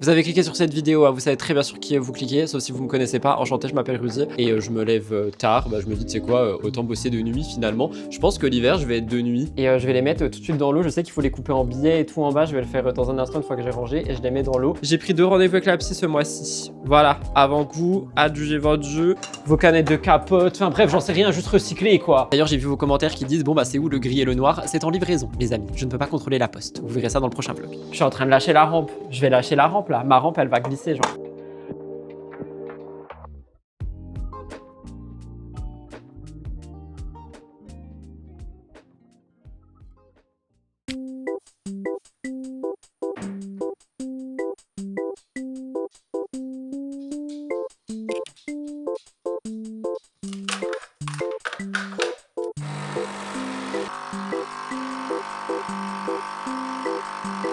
Vous avez cliqué sur cette vidéo, hein, vous savez très bien sur qui vous cliquez, sauf si vous me connaissez pas. Enchanté, je m'appelle Rudy et je me lève tard. Bah, je me dis, tu sais quoi, autant bosser de nuit finalement. Je pense que l'hiver, je vais être de nuit et je vais les mettre tout de suite dans l'eau. Je sais qu'il faut les couper en billets et tout en bas. Je vais le faire dans un instant une fois que j'ai rangé et je les mets dans l'eau. J'ai pris 2 rendez-vous avec la psy ce mois-ci. Voilà, avant-goût, adjugez votre jus, vos canettes de capote. Enfin bref, j'en sais rien, juste recycler quoi. D'ailleurs, j'ai vu vos commentaires qui disent, bon bah c'est où le gris et le noir? C'est en livraison, les amis. Je ne peux pas contrôler la poste. Vous verrez ça dans le prochain vlog. Je suis en train de lâcher la rampe. Je vais lâcher la rampe là. Ma rampe, elle va glisser genre.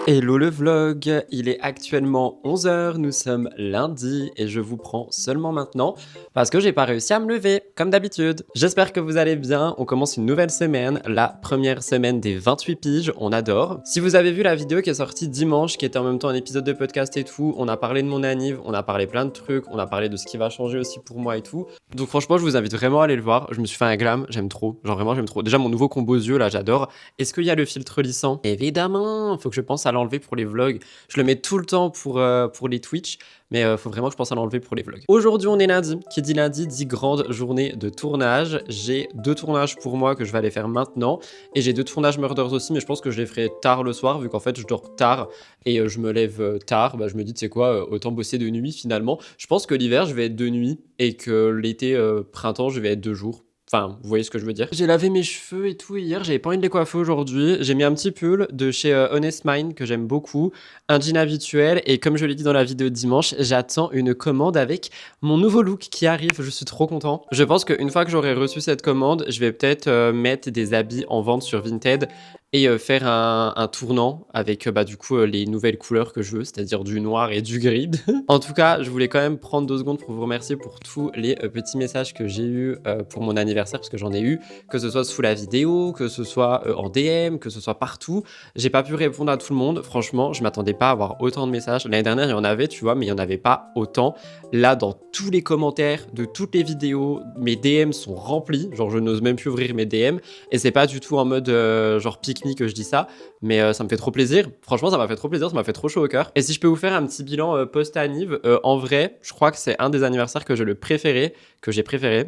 Hello le vlog, il est actuellement 11 h, nous sommes lundi et je vous prends seulement maintenant parce que j'ai pas réussi à me lever, comme d'habitude. J'espère que vous allez bien, on commence une nouvelle semaine, la première semaine des 28 piges, on adore. Si vous avez vu la vidéo qui est sortie dimanche, qui était en même temps un épisode de podcast et tout, on a parlé de mon anniv, on a parlé plein de trucs, on a parlé de ce qui va changer aussi pour moi et tout. Donc franchement, je vous invite vraiment à aller le voir, je me suis fait un glam, j'aime trop, genre vraiment j'aime trop. Déjà mon nouveau combo aux yeux là, j'adore. Est-ce qu'il y a le filtre lissant? Évidemment, faut que je pense à l'enlever pour les vlogs. Je le mets tout le temps pour les Twitch, mais faut vraiment que je pense à l'enlever pour les vlogs. Aujourd'hui, on est lundi. Qui dit lundi dit grande journée de tournage. J'ai 2 tournages pour moi que je vais aller faire maintenant, et j'ai 2 tournages Murders aussi, mais je pense que je les ferai tard le soir, vu qu'en fait, je dors tard et je me lève tard. Bah, je me dis, tu sais quoi, autant bosser de nuit finalement. Je pense que l'hiver, je vais être de nuit, et que l'été, printemps, je vais être de jour. Enfin, vous voyez ce que je veux dire. J'ai lavé mes cheveux et tout hier, j'avais pas envie de les coiffer aujourd'hui. J'ai mis un petit pull de chez Honest Mind que j'aime beaucoup, un jean habituel, et comme je l'ai dit dans la vidéo de dimanche, j'attends une commande avec mon nouveau look qui arrive, je suis trop content. Je pense qu'une fois que j'aurai reçu cette commande, je vais peut-être mettre des habits en vente sur Vinted et faire un tournant avec bah, du coup les nouvelles couleurs que je veux, c'est-à-dire du noir et du gris. En tout cas, je voulais quand même prendre 2 secondes pour vous remercier pour tous les petits messages que j'ai eu pour mon anniversaire, parce que j'en ai eu, que ce soit sous la vidéo, que ce soit en DM, que ce soit partout. J'ai pas pu répondre à tout le monde, franchement, je m'attendais pas à avoir autant de messages. L'année dernière, il y en avait, tu vois, mais il y en avait pas autant. Là, dans tous les commentaires de toutes les vidéos, mes DM sont remplis, genre je n'ose même plus ouvrir mes DM, et c'est pas du tout en mode genre pique que je dis ça, mais ça me fait trop plaisir. Franchement, ça m'a fait trop plaisir, ça m'a fait trop chaud au cœur. Et si je peux vous faire un petit bilan post-anniv, en vrai, je crois que c'est un des anniversaires que j'ai préféré,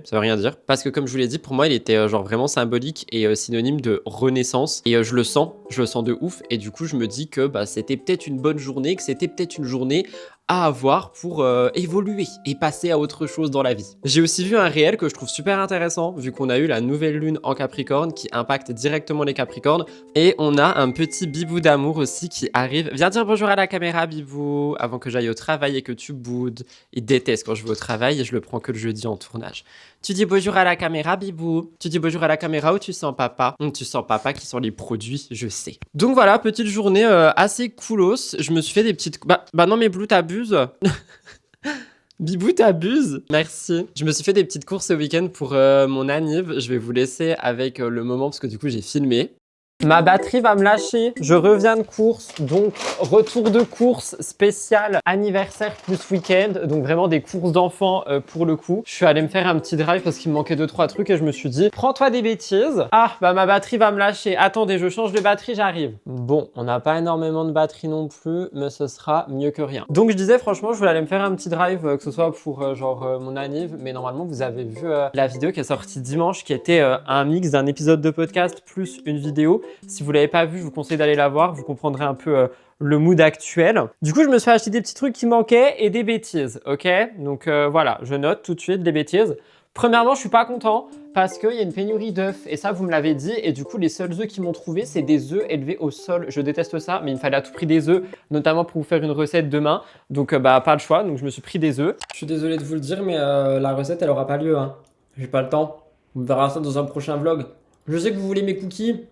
ça veut rien dire, parce que comme je vous l'ai dit, pour moi, il était genre vraiment symbolique et synonyme de renaissance, et je le sens de ouf, et du coup, je me dis que bah, c'était peut-être une bonne journée, que c'était peut-être une journée à avoir pour évoluer et passer à autre chose dans la vie. J'ai aussi vu un réel que je trouve super intéressant, vu qu'on a eu la nouvelle lune en Capricorne qui impacte directement les Capricornes, et on a un petit bibou d'amour aussi qui arrive. Viens dire bonjour à la caméra, bibou, avant que j'aille au travail et que tu boudes. Il déteste quand je vais au travail et je le prends que le jeudi en tournage. Tu dis bonjour à la caméra, bibou. Tu dis bonjour à la caméra, ou tu sens papa? Tu sens papa qui sent les produits, je sais. Donc voilà, petite journée assez coolos. Je me suis fait des petites... Bah non, mais Blue, t'abuses. Bibou, t'abuses. Merci. Je me suis fait des petites courses ce week-end pour mon anniv. Je vais vous laisser avec le moment, parce que du coup, j'ai filmé. Ma batterie va me lâcher, je reviens de course, donc retour de course spécial anniversaire plus week-end, donc vraiment des courses d'enfants pour le coup. Je suis allé me faire un petit drive parce qu'il me manquait 2-3 trucs et je me suis dit, prends-toi des bêtises. Ah, bah ma batterie va me lâcher, attendez, je change de batterie, j'arrive. Bon, on n'a pas énormément de batterie non plus, mais ce sera mieux que rien. Donc je disais franchement, je voulais aller me faire un petit drive, que ce soit pour genre mon anniv, mais normalement vous avez vu la vidéo qui est sortie dimanche, qui était un mix d'un épisode de podcast plus une vidéo. Si vous l'avez pas vu, je vous conseille d'aller la voir, vous comprendrez un peu le mood actuel. Du coup, je me suis acheté des petits trucs qui manquaient et des bêtises, ok? Donc voilà, je note tout de suite des bêtises. Premièrement, je suis pas content parce qu'il y a une pénurie d'œufs, et ça vous me l'avez dit, et du coup les seuls œufs qu'ils m'ont trouvé, c'est des œufs élevés au sol. Je déteste ça, mais il me fallait à tout prix des œufs, notamment pour vous faire une recette demain, donc bah pas le choix, donc je me suis pris des œufs. Je suis désolé de vous le dire, mais la recette elle aura pas lieu, hein. J'ai pas le temps, on verra ça dans un prochain vlog. Je sais que vous voulez mes cookies,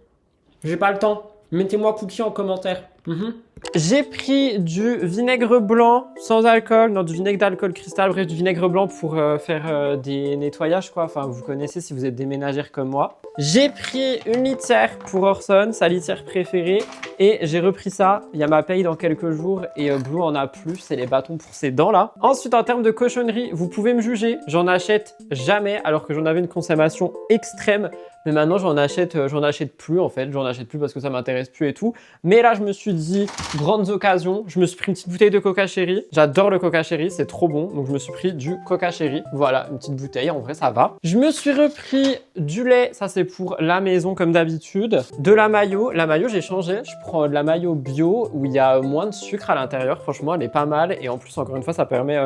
j'ai pas le temps. Mettez-moi cookies en commentaire. Mhm. J'ai pris du vinaigre blanc sans alcool, non, du vinaigre d'alcool cristal, bref, du vinaigre blanc pour faire des nettoyages, quoi. Enfin, vous connaissez si vous êtes des ménagères comme moi. J'ai pris une litière pour Orson, sa litière préférée, et j'ai repris ça. Il y a ma paye dans quelques jours et Blue en a plus, c'est les bâtons pour ses dents là. Ensuite, en termes de cochonnerie, vous pouvez me juger, j'en achète jamais alors que j'en avais une consommation extrême. Mais maintenant, j'en achète plus en fait. J'en achète plus parce que ça m'intéresse plus et tout. Mais là, je me suis dit, grandes occasions. Je me suis pris une petite bouteille de Coca Cherry. J'adore le Coca Cherry, c'est trop bon. Donc, je me suis pris du Coca Cherry. Voilà, une petite bouteille. En vrai, ça va. Je me suis repris du lait. Ça, c'est pour la maison comme d'habitude. De la mayo. La mayo, j'ai changé. Je prends de la mayo bio où il y a moins de sucre à l'intérieur. Franchement, elle est pas mal. Et en plus, encore une fois, ça permet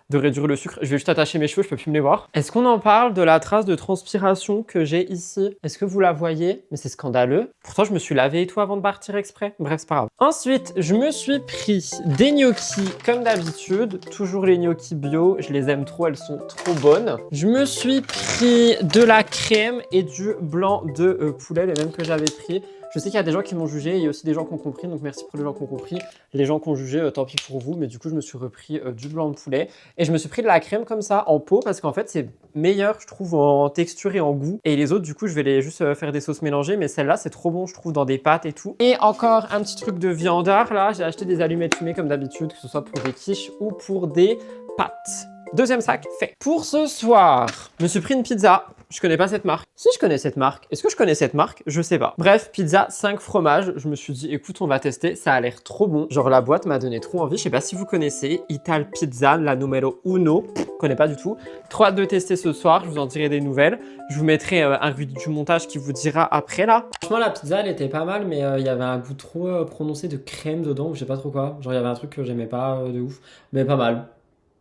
de réduire le sucre. Je vais juste attacher mes cheveux, je peux plus me les voir. Est-ce qu'on en parle de la trace de transpiration que j'ai ici? Est-ce que vous la voyez? Mais c'est scandaleux. Pourtant, je me suis lavé et tout avant de partir exprès. Bref, c'est pas grave. Ensuite, je me suis pris des gnocchis comme d'habitude. Toujours les gnocchis bio. Je les aime trop, elles sont trop bonnes. Je me suis pris de la crème et du blanc de poulet, les mêmes que j'avais pris. Je sais qu'il y a des gens qui m'ont jugé, il y a aussi des gens qui ont compris, donc merci pour les gens qui ont compris. Les gens qui ont jugé, tant pis pour vous, mais du coup, je me suis repris du blanc de poulet. Et je me suis pris de la crème comme ça, en pot, parce qu'en fait, c'est meilleur, je trouve, en texture et en goût. Et les autres, du coup, je vais les juste faire des sauces mélangées, mais celle-là, c'est trop bon, je trouve, dans des pâtes et tout. Et encore un petit truc de viandard, là, j'ai acheté des allumettes fumées comme d'habitude, que ce soit pour des quiches ou pour des pâtes. Deuxième sac fait. Pour ce soir, je me suis pris une pizza. Je connais pas cette marque. Si je connais cette marque, est-ce que je connais cette marque? Je sais pas. Bref, pizza 5 fromages. Je me suis dit, écoute, on va tester. Ça a l'air trop bon. Genre, la boîte m'a donné trop envie. Je sais pas si vous connaissez. Ital Pizza, la numero uno. Je connais pas du tout. Trop hâte de tester ce soir. Je vous en dirai des nouvelles. Je vous mettrai un vidéo du montage qui vous dira après là. Franchement, la pizza, elle était pas mal, mais il y avait un goût trop prononcé de crème dedans. Ou je sais pas trop quoi. Genre, il y avait un truc que j'aimais pas de ouf. Mais pas mal.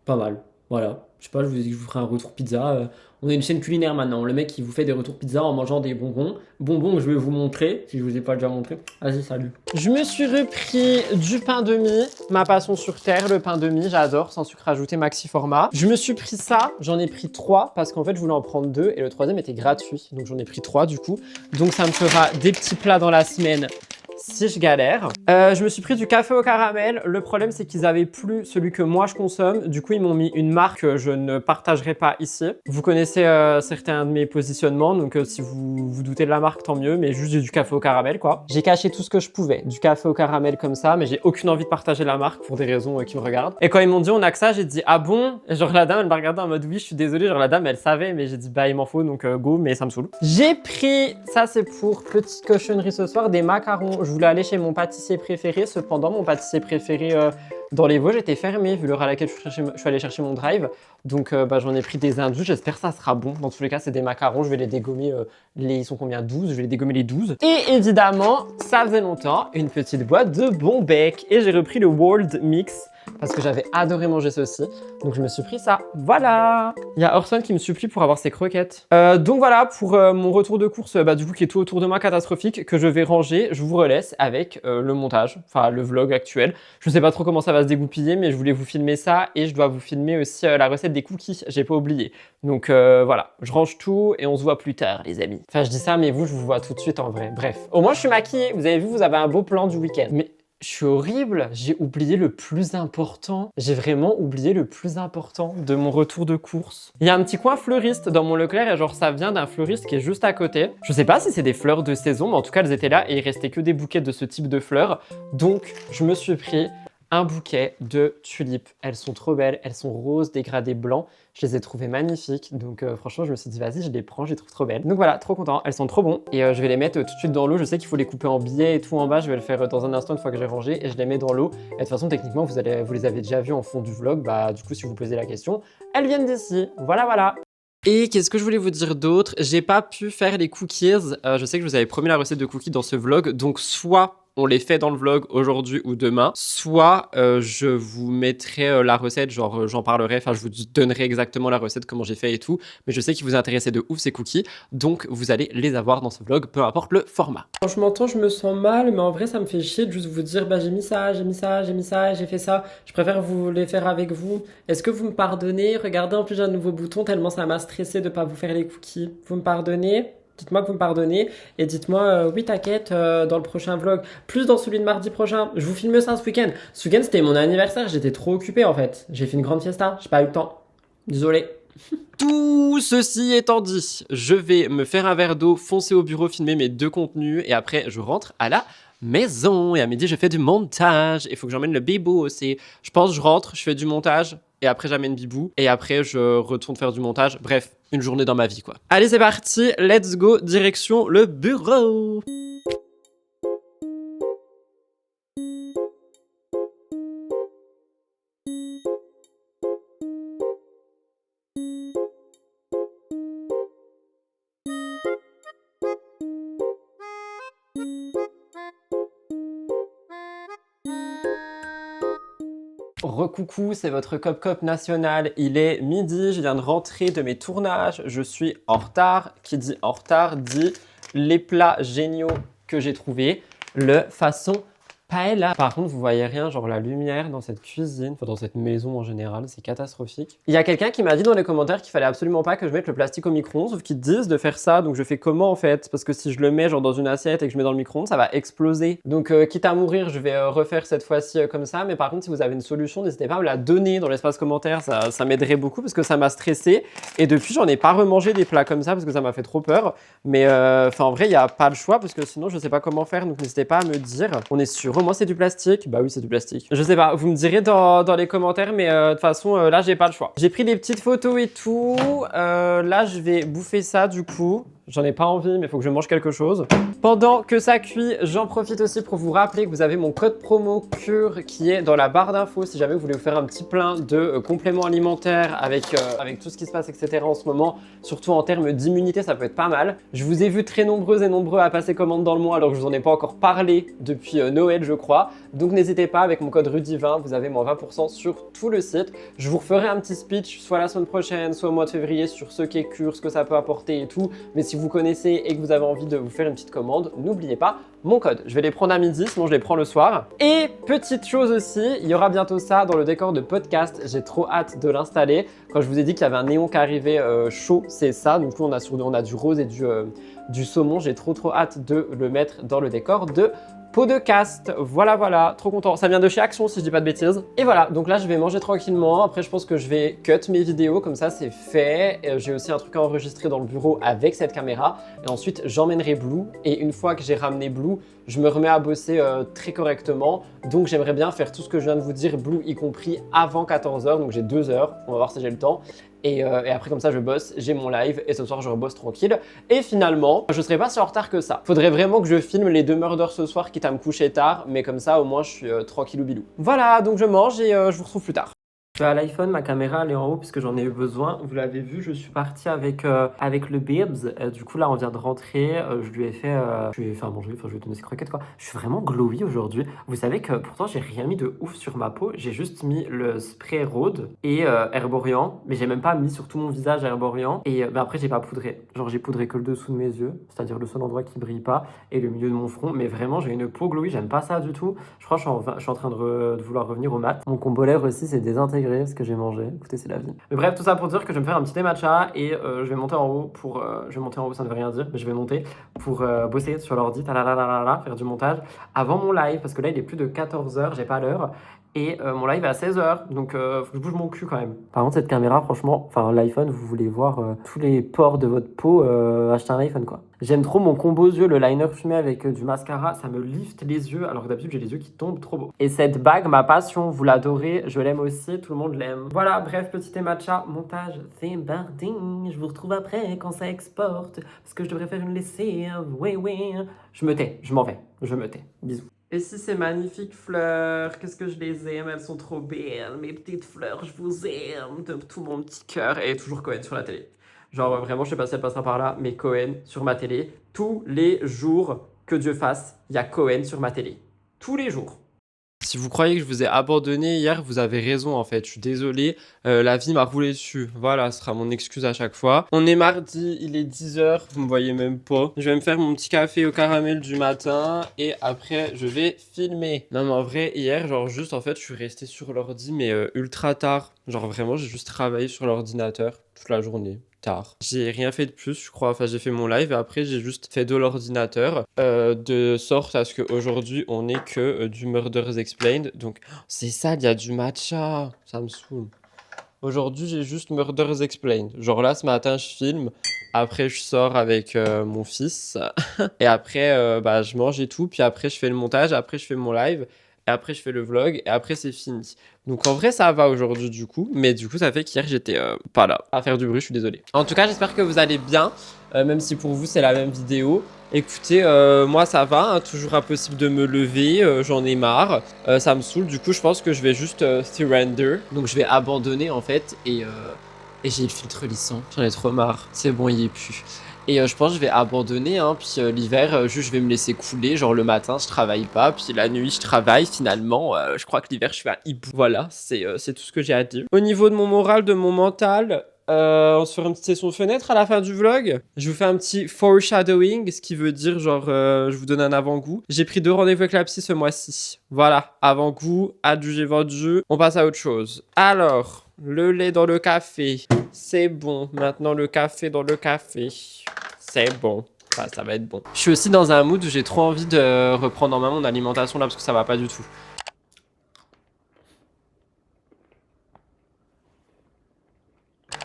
Pas mal. Voilà. Je sais pas, je vous ferai un retour pizza. On est une chaîne culinaire maintenant. Le mec, il vous fait des retours pizza en mangeant des bonbons. Bonbons que je vais vous montrer, si je vous ai pas déjà montré. Vas-y, salut. Je me suis repris du pain de mie. Ma passion sur terre, le pain de mie, j'adore. Sans sucre ajouté, maxi format. Je me suis pris ça. J'en ai pris 3 parce qu'en fait, je voulais en prendre 2 et le troisième était gratuit. Donc, j'en ai pris 3 du coup. Donc, ça me fera des petits plats dans la semaine si je galère. Je me suis pris du café au caramel. Le problème, c'est qu'ils avaient plus celui que moi je consomme. Du coup, ils m'ont mis une marque que je ne partagerai pas ici. Vous connaissez certains de mes positionnements, donc si vous vous doutez de la marque, tant mieux, mais juste du café au caramel, quoi. J'ai caché tout ce que je pouvais, du café au caramel comme ça, mais j'ai aucune envie de partager la marque pour des raisons qui me regardent. Et quand ils m'ont dit on a que ça, j'ai dit ah bon? Et genre la dame, elle m'a regardé en mode oui, je suis désolée. Genre la dame, elle savait, mais j'ai dit bah il m'en faut, donc go, mais ça me saoule. J'ai pris, ça c'est pour petite cochonnerie ce soir, des macarons. Je voulais aller chez mon pâtissier préféré, cependant mon pâtissier préféré dans les Vosges était fermé vu l'heure à laquelle je suis allée chercher mon drive. Donc j'en ai pris des indus, j'espère que ça sera bon. Dans tous les cas, c'est des macarons, je vais les dégommer. Ils sont combien? 12, je vais les dégommer les 12. Et évidemment, ça faisait longtemps, une petite boîte de Bon Bec. Et j'ai repris le World Mix parce que j'avais adoré manger ceci. Donc je me suis pris ça. Voilà. Il y a Orson qui me supplie pour avoir ses croquettes. Donc voilà pour mon retour de course, du coup qui est tout autour de moi catastrophique, que je vais ranger. Je vous relaisse avec le montage, enfin le vlog actuel. Je sais pas trop comment ça va se dégoupiller, mais je voulais vous filmer ça et je dois vous filmer aussi la recette des cookies. J'ai pas oublié. Donc voilà, je range tout et on se voit plus tard, les amis. Enfin je dis ça, mais vous, je vous vois tout de suite en vrai. Bref, au moins je suis maquillée. Vous avez vu, vous avez un beau plan du week-end. Mais je suis horrible, j'ai oublié le plus important. J'ai vraiment oublié le plus important de mon retour de course. Il y a un petit coin fleuriste dans mon Leclerc et genre ça vient d'un fleuriste qui est juste à côté. Je sais pas si c'est des fleurs de saison, mais en tout cas elles étaient là et il restait que des bouquets de ce type de fleurs. Donc je me suis pris un bouquet de tulipes. Elles sont trop belles, elles sont roses, dégradées blancs. Je les ai trouvées magnifiques. Donc franchement, je me suis dit, vas-y, je les prends, je les trouve trop belles. Donc voilà, trop content. Elles sont trop bons. Et je vais les mettre tout de suite dans l'eau. Je sais qu'il faut les couper en billets et tout en bas. Je vais le faire dans un instant une fois que j'ai rangé et je les mets dans l'eau. Et de toute façon, techniquement, vous les avez déjà vus en fond du vlog. Bah du coup, si vous posez la question, elles viennent d'ici. Voilà, voilà. Et qu'est-ce que je voulais vous dire d'autre? J'ai pas pu faire les cookies. Je sais que je vous avais promis la recette de cookies dans ce vlog. Donc soit on les fait dans le vlog aujourd'hui ou demain, soit je vous mettrai la recette, genre j'en parlerai, enfin je vous donnerai exactement la recette, comment j'ai fait et tout, mais je sais qu'ils vous intéressaient de ouf ces cookies, donc vous allez les avoir dans ce vlog, peu importe le format. Quand je m'entends, je me sens mal, mais en vrai ça me fait chier de juste vous dire bah j'ai mis ça, j'ai mis ça, j'ai mis ça, j'ai fait ça, je préfère vous les faire avec vous. Est-ce que vous me pardonnez? Regardez, en plus j'ai un nouveau bouton tellement ça m'a stressé de pas vous faire les cookies. Vous me pardonnez? Dites-moi que vous me pardonnez et dites-moi oui t'inquiète dans le prochain vlog, plus dans celui de mardi prochain. Je vous filme ça ce week-end. Ce week-end c'était mon anniversaire, j'étais trop occupé en fait. J'ai fait une grande fiesta, j'ai pas eu le temps. Désolé. Tout ceci étant dit, je vais me faire un verre d'eau, foncer au bureau, filmer mes 2 contenus et après je rentre à la maison. Et à midi je fais du montage. Il faut que j'emmène le bibou aussi. Je pense je rentre, je fais du montage et après j'amène bibou et après je retourne faire du montage. Bref, une journée dans ma vie quoi. Allez c'est parti, let's go, direction le bureau. Recoucou, c'est votre Cop Cop national. Il est midi, je viens de rentrer de mes tournages. Je suis en retard. Qui dit en retard dit les plats géniaux que j'ai trouvés. Le façon paella. Par contre, vous voyez rien, genre la lumière dans cette cuisine, enfin dans cette maison en général, c'est catastrophique. Il y a quelqu'un qui m'a dit dans les commentaires qu'il fallait absolument pas que je mette le plastique au micro-ondes, sauf qu'ils disent de faire ça, donc je fais comment en fait? Parce que si je le mets genre dans une assiette et que je mets dans le micro-ondes, ça va exploser. Donc quitte à mourir, je vais refaire cette fois-ci comme ça, mais par contre si vous avez une solution, n'hésitez pas à me la donner dans l'espace commentaire, ça m'aiderait beaucoup parce que ça m'a stressé. Et depuis, j'en ai pas remangé des plats comme ça parce que ça m'a fait trop peur. Mais en vrai, il n'y a pas le choix parce que sinon, je sais pas comment faire, donc n'hésitez pas à me dire. On est sûr, au moins c'est du plastique. Bah oui, c'est du plastique. Je sais pas, vous me direz dans les commentaires, mais de toute façon, là, j'ai pas le choix. J'ai pris des petites photos et tout. Là, je vais bouffer ça du coup. J'en ai pas envie, mais il faut que je mange quelque chose. Pendant que ça cuit, j'en profite aussi pour vous rappeler que vous avez mon code promo CURE qui est dans la barre d'infos si jamais vous voulez vous faire un petit plein de compléments alimentaires avec tout ce qui se passe, etc. en ce moment. Surtout en termes d'immunité, ça peut être pas mal. Je vous ai vu très nombreuses et nombreux à passer commande dans le mois alors que je vous en ai pas encore parlé depuis Noël, je crois. Donc n'hésitez pas, avec mon code RUDY20, vous avez moins 20% sur tout le site. Je vous referai un petit speech, soit la semaine prochaine, soit au mois de février, sur ce qu'est CURE, ce que ça peut apporter et tout. Mais si vous connaissez et que vous avez envie de vous faire une petite commande, n'oubliez pas mon code. Je vais les prendre à midi, sinon je les prends le soir. Et petite chose aussi, il y aura bientôt ça dans le décor de podcast. J'ai trop hâte de l'installer. Quand je vous ai dit qu'il y avait un néon qui arrivait chaud, c'est ça. Donc on a du rose et du saumon. J'ai trop hâte de le mettre dans le décor de podcast. Voilà, trop content. Ça vient de chez Action si je dis pas de bêtises. Et voilà, donc là je vais manger tranquillement. Après je pense que je vais cut mes vidéos, comme ça c'est fait. J'ai aussi un truc à enregistrer dans le bureau avec cette caméra. Et ensuite j'emmènerai Blue. Et une fois que j'ai ramené Blue, je me remets à bosser très correctement. Donc j'aimerais bien faire tout ce que je viens de vous dire, Blue y compris, avant 14h. Donc j'ai 2 heures, on va voir si j'ai le temps. Et après comme ça je bosse, j'ai mon live et ce soir je rebosse tranquille. Et finalement, je serai pas si en retard que ça. Faudrait vraiment que je filme les 2 murders ce soir, quitte à me coucher tard, mais comme ça au moins je suis tranquillou bilou. Voilà, donc je mange et je vous retrouve plus tard. Je suis à l'iPhone, ma caméra elle est en haut puisque j'en ai eu besoin. Vous l'avez vu, je suis parti avec le Bibs. Du coup là on vient de rentrer. Je lui ai fait à manger, enfin je lui ai donné ses croquettes quoi. Je suis vraiment glowy aujourd'hui. Vous savez que pourtant j'ai rien mis de ouf sur ma peau. J'ai juste mis le spray Rhode et Herborian. Mais j'ai même pas mis sur tout mon visage Herborian. Et après j'ai pas poudré. Genre j'ai poudré que le dessous de mes yeux, c'est-à-dire le seul endroit qui brille pas, et le milieu de mon front. Mais vraiment j'ai une peau glowy, j'aime pas ça du tout. Je crois que je suis en train de vouloir revenir au mat. Mon combo lèvres aussi c'est désintégré ce que j'ai mangé. Écoutez, c'est la vie. Mais bref, tout ça pour dire que je vais me faire un petit thé matcha et je vais monter en haut pour... je vais monter en haut, ça ne veut rien dire, mais je vais monter pour bosser sur l'ordi, faire du montage avant mon live, parce que là, il est plus de 14h, j'ai pas l'heure. Et mon live est à 16h, donc faut que je bouge mon cul quand même. Par contre, cette caméra, franchement, enfin l'iPhone, vous voulez voir tous les pores de votre peau, achetez un iPhone quoi. J'aime trop mon combo yeux, le liner fumé avec du mascara, ça me lift les yeux, alors que d'habitude j'ai les yeux qui tombent trop beau. Et cette bague, ma passion, vous l'adorez, je l'aime aussi, tout le monde l'aime. Voilà, bref, petit thé matcha, montage, c'est barding. Je vous retrouve après quand ça exporte, parce que je devrais faire une lessive, oui. Je me tais, je m'en vais, je me tais. Bisous. Et si ces magnifiques fleurs, qu'est-ce que je les aime, elles sont trop belles, mes petites fleurs, je vous aime de tout mon petit cœur. Et toujours Cohen sur la télé. Genre vraiment, je sais pas si elle passera par là, mais Cohen sur ma télé. Tous les jours, que Dieu fasse, il y a Cohen sur ma télé. Tous les jours. Si vous croyez que je vous ai abandonné hier, vous avez raison en fait. Je suis désolé, la vie m'a roulé dessus. Voilà, ce sera mon excuse à chaque fois. On est mardi, il est 10h, vous me voyez même pas. Je vais me faire mon petit café au caramel du matin et après je vais filmer. Non mais en vrai, hier, genre juste en fait, je suis resté sur l'ordi mais ultra tard. Genre vraiment, j'ai juste travaillé sur l'ordinateur. toute la journée, tard. J'ai rien fait de plus, je crois. Enfin, j'ai fait mon live et après, j'ai juste fait de l'ordinateur, de sorte à ce qu'aujourd'hui, on n'ait que du Murders Explained. Donc, c'est ça, il y a du matcha. Ça me saoule. Aujourd'hui, j'ai juste Murders Explained. Genre là, ce matin, je filme. Après, je sors avec mon fils. Et après, bah, je mange et tout. Puis après, je fais le montage. Après, je fais mon live. Et après, je fais le vlog. Et après, c'est fini. Donc en vrai, ça va aujourd'hui du coup. Mais du coup, ça fait qu'hier, j'étais pas là à faire du bruit. Je suis désolé. En tout cas, j'espère que vous allez bien. Même si pour vous, c'est la même vidéo. Écoutez, moi ça va, hein, toujours impossible de me lever, j'en ai marre, ça me saoule, du coup je pense que je vais juste surrender, donc je vais abandonner en fait, et j'ai le filtre lissant, j'en ai trop marre, c'est bon il y est plus. Et je pense que je vais abandonner, hein, puis l'hiver, juste je vais me laisser couler, genre le matin je travaille pas, puis la nuit je travaille finalement, je crois que l'hiver je fais un hibou. Voilà, c'est tout ce que j'ai à dire. Au niveau de mon moral, de mon mental... on se fera une petite session fenêtre à la fin du vlog. Je vous fais un petit foreshadowing, ce qui veut dire genre je vous donne un avant-goût. J'ai pris 2 rendez-vous avec la psy ce mois-ci. Voilà, avant-goût, adjugé vendu. On passe à autre chose. Alors, le lait dans le café, c'est bon. Maintenant le café dans le café, c'est bon. Enfin, ça va être bon. Je suis aussi dans un mood où j'ai trop envie de reprendre en main mon alimentation là parce que ça va pas du tout.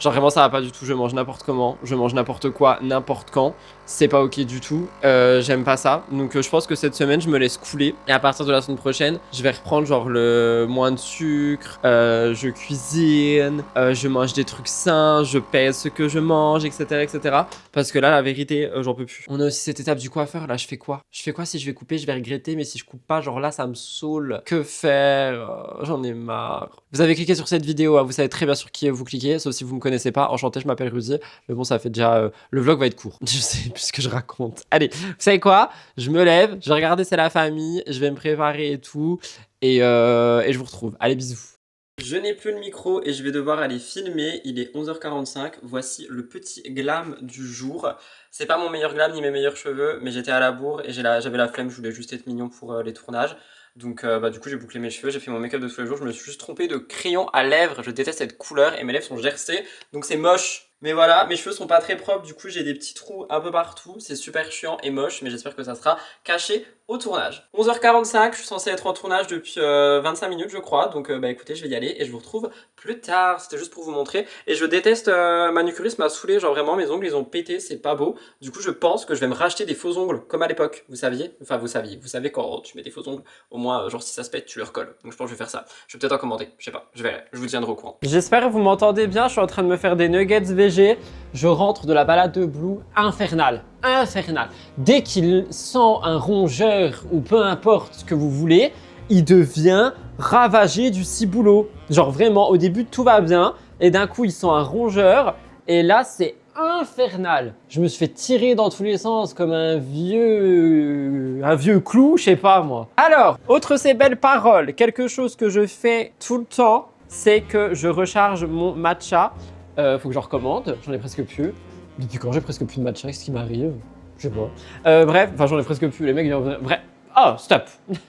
Genre vraiment ça va pas du tout, je mange n'importe comment, je mange n'importe quoi, n'importe quand. C'est pas ok du tout, j'aime pas ça. Donc je pense que cette semaine je me laisse couler. Et à partir de la semaine prochaine, je vais reprendre genre le moins de sucre, je cuisine, je mange des trucs sains, je pèse ce que je mange, etc. etc. Parce que là la vérité, j'en peux plus. On a aussi cette étape du coiffeur, là je fais quoi? Je fais quoi si je vais couper? Je vais regretter, mais si je coupe pas, genre là ça me saoule. Que faire? J'en ai marre. Vous avez cliqué sur cette vidéo, hein, vous savez très bien sur qui vous cliquez, sauf si vous me connaissez pas. Enchanté, je m'appelle Rudy. Mais bon, ça fait déjà... le vlog va être court. Je sais plus ce que je raconte. Allez, vous savez quoi? Je me lève, je vais regarder C'est la famille, je vais me préparer et tout. Et je vous retrouve. Allez, bisous. Je n'ai plus le micro et je vais devoir aller filmer. Il est 11h45. Voici le petit glam du jour. C'est pas mon meilleur glam ni mes meilleurs cheveux, mais j'étais à la bourre et j'avais la flemme. Je voulais juste être mignon pour les tournages. Donc du coup j'ai bouclé mes cheveux, j'ai fait mon make-up de tous les jours, je me suis juste trompé de crayon à lèvres, je déteste cette couleur et mes lèvres sont gercées, donc c'est moche. Mais voilà, mes cheveux sont pas très propres, du coup j'ai des petits trous un peu partout, c'est super chiant et moche, mais j'espère que ça sera caché au tournage. 11h45, je suis censé être en tournage depuis 25 minutes je crois, donc bah écoutez, je vais y aller et je vous retrouve plus tard, c'était juste pour vous montrer. Et je déteste, manucuriste m'a saoulé, genre vraiment mes ongles ils ont pété, c'est pas beau. Du coup je pense que je vais me racheter des faux ongles, comme à l'époque, vous saviez? Enfin vous savez quand tu mets des faux ongles, au moins genre si ça se pète tu le recolles. Donc je pense que je vais faire ça. Je vais peut-être en commenter, je sais pas, je verrai, je vous tiendrai au courant. J'espère que vous m'entendez bien, je suis en train de me faire des nuggets VG. Je rentre de la balade de Blue, infernal. Dès qu'il sent un rongeur ou peu importe ce que vous voulez, il devient ravagé du ciboulot. Genre vraiment, au début tout va bien et d'un coup il sent un rongeur et là c'est infernal. Je me suis fait tirer dans tous les sens comme un vieux clou, je sais pas moi. Alors, autre ces belles paroles, quelque chose que je fais tout le temps, c'est que je recharge mon matcha. Faut que je recommande, j'en ai presque plus. Depuis quand j'ai presque plus de matcha, qu'est-ce qui m'arrive? Je sais pas. Bref, enfin j'en ai presque plus, les mecs viennent... Bref, oh stop,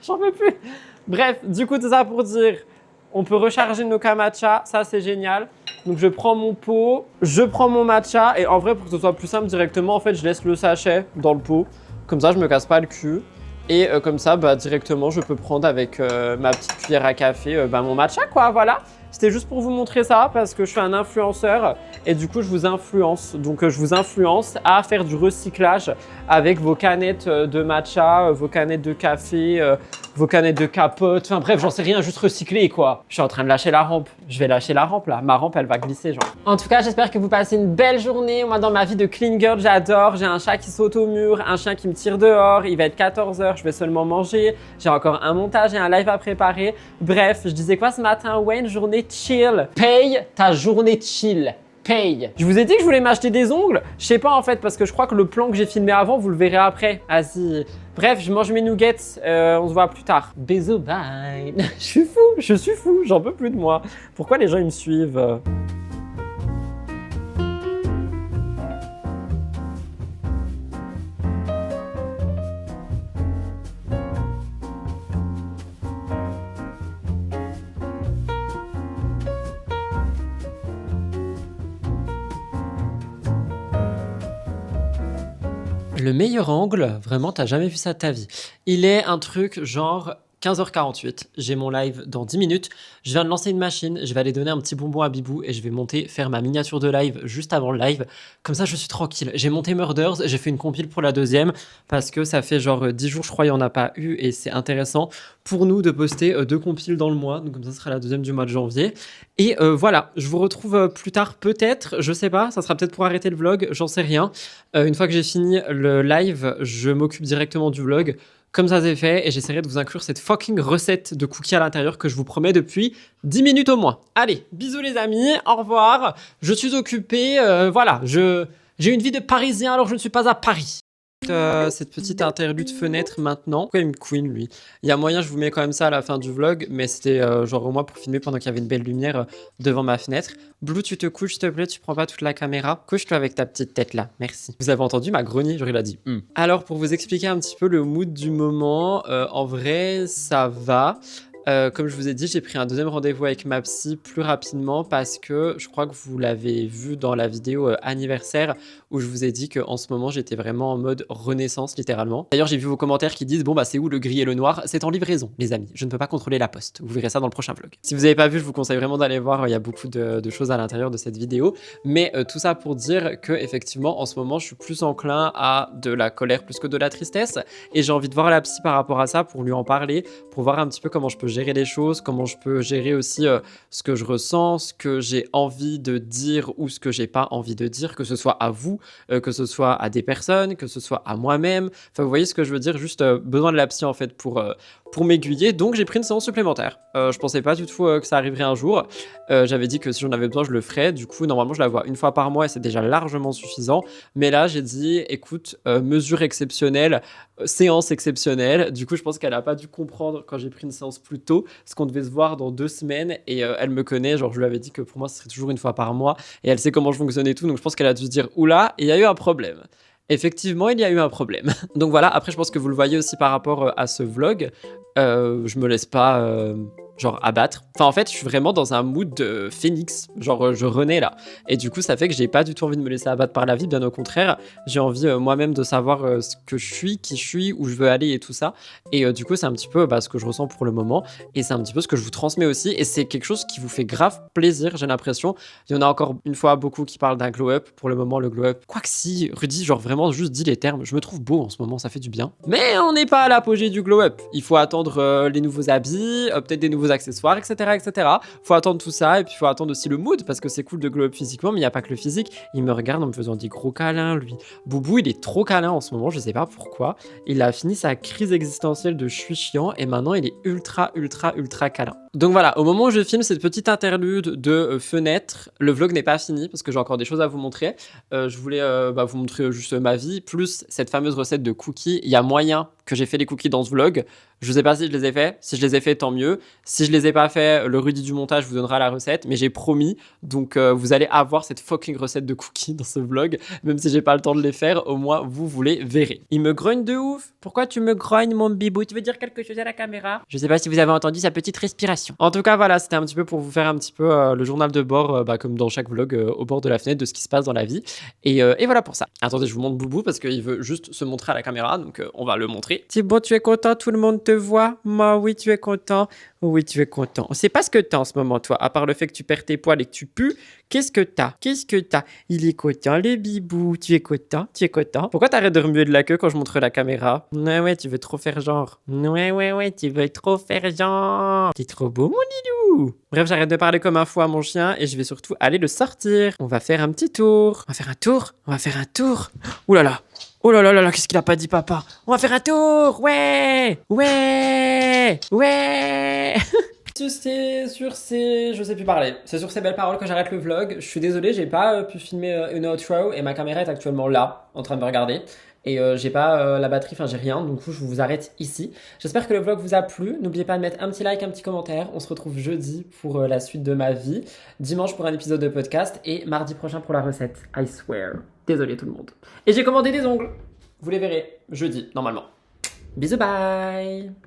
j'en peux plus. Bref, du coup tout ça pour dire, on peut recharger nos matcha, ça c'est génial. Donc je prends mon pot, je prends mon matcha et en vrai pour que ce soit plus simple directement, en fait je laisse le sachet dans le pot. Comme ça je me casse pas le cul. Et comme ça, bah, directement, je peux prendre avec ma petite cuillère à café mon matcha, quoi, voilà. C'était juste pour vous montrer ça parce que je suis un influenceur et du coup, je vous influence. Donc, je vous influence à faire du recyclage avec vos canettes de matcha, vos canettes de café, vos canettes de capote. Enfin bref, j'en sais rien, juste recycler, quoi. Je suis en train de lâcher la rampe. Je vais lâcher la rampe, là. Ma rampe, elle va glisser, genre. En tout cas, j'espère que vous passez une belle journée. Moi, dans ma vie de clean girl, j'adore. J'ai un chat qui saute au mur, un chien qui me tire dehors. Il va être 14h, je vais seulement manger. J'ai encore un montage et un live à préparer. Bref, je disais quoi ce matin? Ouais, une journée chill. Paye ta journée chill. Paye. Je vous ai dit que je voulais m'acheter des ongles. Je sais pas en fait parce que je crois que le plan que j'ai filmé avant, vous le verrez après. Vas-y. Bref, je mange mes nuggets. On se voit plus tard. Bisous, bye. Je suis fou. J'en peux plus de moi. Pourquoi les gens ils me suivent? Le meilleur angle, vraiment, t'as jamais vu ça de ta vie. Il est un truc genre 15h48. J'ai mon live dans 10 minutes. Je viens de lancer une machine. Je vais aller donner un petit bonbon à Bibou et je vais monter, faire ma miniature de live juste avant le live. Comme ça, je suis tranquille. J'ai monté Murders. J'ai fait une compile pour la deuxième parce que ça fait genre 10 jours, je crois, il n'y en a pas eu et c'est intéressant pour nous de poster 2 compiles dans le mois. Donc, comme ça, ce sera la deuxième du mois de janvier. Et voilà, je vous retrouve plus tard, peut-être. Je sais pas. Ça sera peut-être pour arrêter le vlog. J'en sais rien. Une fois que j'ai fini le live, je m'occupe directement du vlog. Comme ça c'est fait, et j'essaierai de vous inclure cette fucking recette de cookies à l'intérieur que je vous promets depuis 10 minutes au moins. Allez, bisous les amis, au revoir. Je suis occupé, voilà, j'ai une vie de Parisien alors je ne suis pas à Paris. Cette petite interlude fenêtre maintenant. Pourquoi il me queen lui? Il y a moyen, je vous mets quand même ça à la fin du vlog, mais c'était genre au moins pour filmer pendant qu'il y avait une belle lumière devant ma fenêtre. Blue, tu te couches s'il te plaît, tu prends pas toute la caméra. Couche-toi avec ta petite tête là, merci. Vous avez entendu ma grogner, j'aurais dit. Alors pour vous expliquer un petit peu le mood du moment, en vrai ça va. Comme je vous ai dit, j'ai pris un deuxième rendez-vous avec ma psy plus rapidement parce que je crois que vous l'avez vu dans la vidéo anniversaire où je vous ai dit qu'en ce moment j'étais vraiment en mode renaissance littéralement. D'ailleurs j'ai vu vos commentaires qui disent bon bah c'est où le gris et le noir? C'est en livraison les amis, je ne peux pas contrôler la poste. Vous verrez ça dans le prochain vlog. Si vous n'avez pas vu, je vous conseille vraiment d'aller voir, il y a beaucoup de choses à l'intérieur de cette vidéo. Mais tout ça pour dire que effectivement en ce moment je suis plus enclin à de la colère plus que de la tristesse et j'ai envie de voir la psy par rapport à ça pour lui en parler, pour voir un petit peu comment je peux gérer les choses, comment je peux gérer aussi ce que je ressens, ce que j'ai envie de dire ou ce que j'ai pas envie de dire, que ce soit à vous, que ce soit à des personnes, que ce soit à moi-même. Enfin, vous voyez ce que je veux dire, juste besoin de la psy en fait pour m'aiguiller. Donc j'ai pris une séance supplémentaire. Je pensais pas du tout que ça arriverait un jour. J'avais dit que si j'en avais besoin, je le ferais. Du coup, normalement, je la vois une fois par mois et c'est déjà largement suffisant. Mais là, j'ai dit, écoute, mesure exceptionnelle, séance exceptionnelle. Du coup, je pense qu'elle a pas dû comprendre quand j'ai pris une séance plus tôt, parce qu'on devait se voir dans 2 semaines et elle me connaît. Genre, je lui avais dit que pour moi, ce serait toujours une fois par mois et elle sait comment je fonctionne et tout. Donc, je pense qu'elle a dû se dire, oula, il y a eu un problème. Effectivement, il y a eu un problème. Donc voilà, après je pense que vous le voyez aussi par rapport à ce vlog. Je me laisse pas genre abattre. Enfin en fait, je suis vraiment dans un mood de phénix. Genre je renais là. Et du coup, ça fait que j'ai pas du tout envie de me laisser abattre par la vie. Bien au contraire, j'ai envie moi-même de savoir ce que je suis, qui je suis, où je veux aller et tout ça. Et du coup, c'est un petit peu ce que je ressens pour le moment. Et c'est un petit peu ce que je vous transmets aussi. Et c'est quelque chose qui vous fait grave plaisir, j'ai l'impression. Il y en a encore une fois beaucoup qui parlent d'un glow-up. Pour le moment, le glow-up. Quoique si, Rudy, genre vraiment juste dis les termes. Je me trouve beau en ce moment, ça fait du bien. Mais on n'est pas à l'apogée du glow-up. Il faut attendre les nouveaux habits, peut-être des nouveaux accessoires, etc., etc. Faut attendre tout ça et puis faut attendre aussi le mood parce que c'est cool de glow up physiquement, mais il n'y a pas que le physique. Il me regarde en me faisant des gros câlins, lui. Boubou, il est trop câlin en ce moment, je sais pas pourquoi. Il a fini sa crise existentielle de je suis chiant et maintenant il est ultra, ultra, ultra câlin. Donc voilà, au moment où je filme cette petite interlude de fenêtre, le vlog n'est pas fini parce que j'ai encore des choses à vous montrer. Je voulais vous montrer juste ma vie, plus cette fameuse recette de cookies. Il y a moyen que j'ai fait les cookies dans ce vlog. Je sais pas si je les ai fait. Si je les ai fait, tant mieux. Si je les ai pas fait, le Rudy du montage vous donnera la recette, mais j'ai promis. Donc vous allez avoir cette fucking recette de cookies dans ce vlog, même si j'ai pas le temps de les faire. Au moins vous les verrez. Il me grogne de ouf. Pourquoi tu me grognes, mon bibou? Tu veux dire quelque chose à la caméra? Je sais pas si vous avez entendu sa petite respiration. En tout cas, voilà, c'était un petit peu pour vous faire un petit peu le journal de bord, comme dans chaque vlog, au bord de la fenêtre de ce qui se passe dans la vie. Et voilà pour ça. Attendez, je vous montre Boubou parce qu'il veut juste se montrer à la caméra, donc on va le montrer. Thibaut, tu es content? Tout le monde te voit? Moi, oui, tu es content. Oui, tu es content. On sait pas ce que t'as en ce moment, toi, à part le fait que tu perds tes poils et que tu pues. Qu'est-ce que t'as? Qu'est-ce que t'as? Il est content, le bibou. Tu es content? Tu es content? Pourquoi t'arrêtes de remuer de la queue quand je montre la caméra? Ouais, tu veux trop faire genre. Ouais, tu veux trop faire genre. T'es trop beau, mon Lilou. Bref, j'arrête de parler comme un fou à mon chien et je vais surtout aller le sortir. On va faire un petit tour. On va faire un tour? On va faire un tour? Ouh là là. Oh là là là là, qu'est-ce qu'il a pas dit, papa? On va faire un tour! Ouais! C'est sur ces... Je sais plus parler. C'est sur ces belles paroles que j'arrête le vlog. Je suis désolé, j'ai pas pu filmer une outro et ma caméra est actuellement là, en train de me regarder. Et j'ai pas la batterie, enfin j'ai rien, donc je vous arrête ici. J'espère que le vlog vous a plu. N'oubliez pas de mettre un petit like, un petit commentaire. On se retrouve jeudi pour la suite de ma vie, dimanche pour un épisode de podcast et mardi prochain pour la recette. I swear. Désolé tout le monde. Et j'ai commandé des ongles. Vous les verrez jeudi, normalement. Bisous, bye!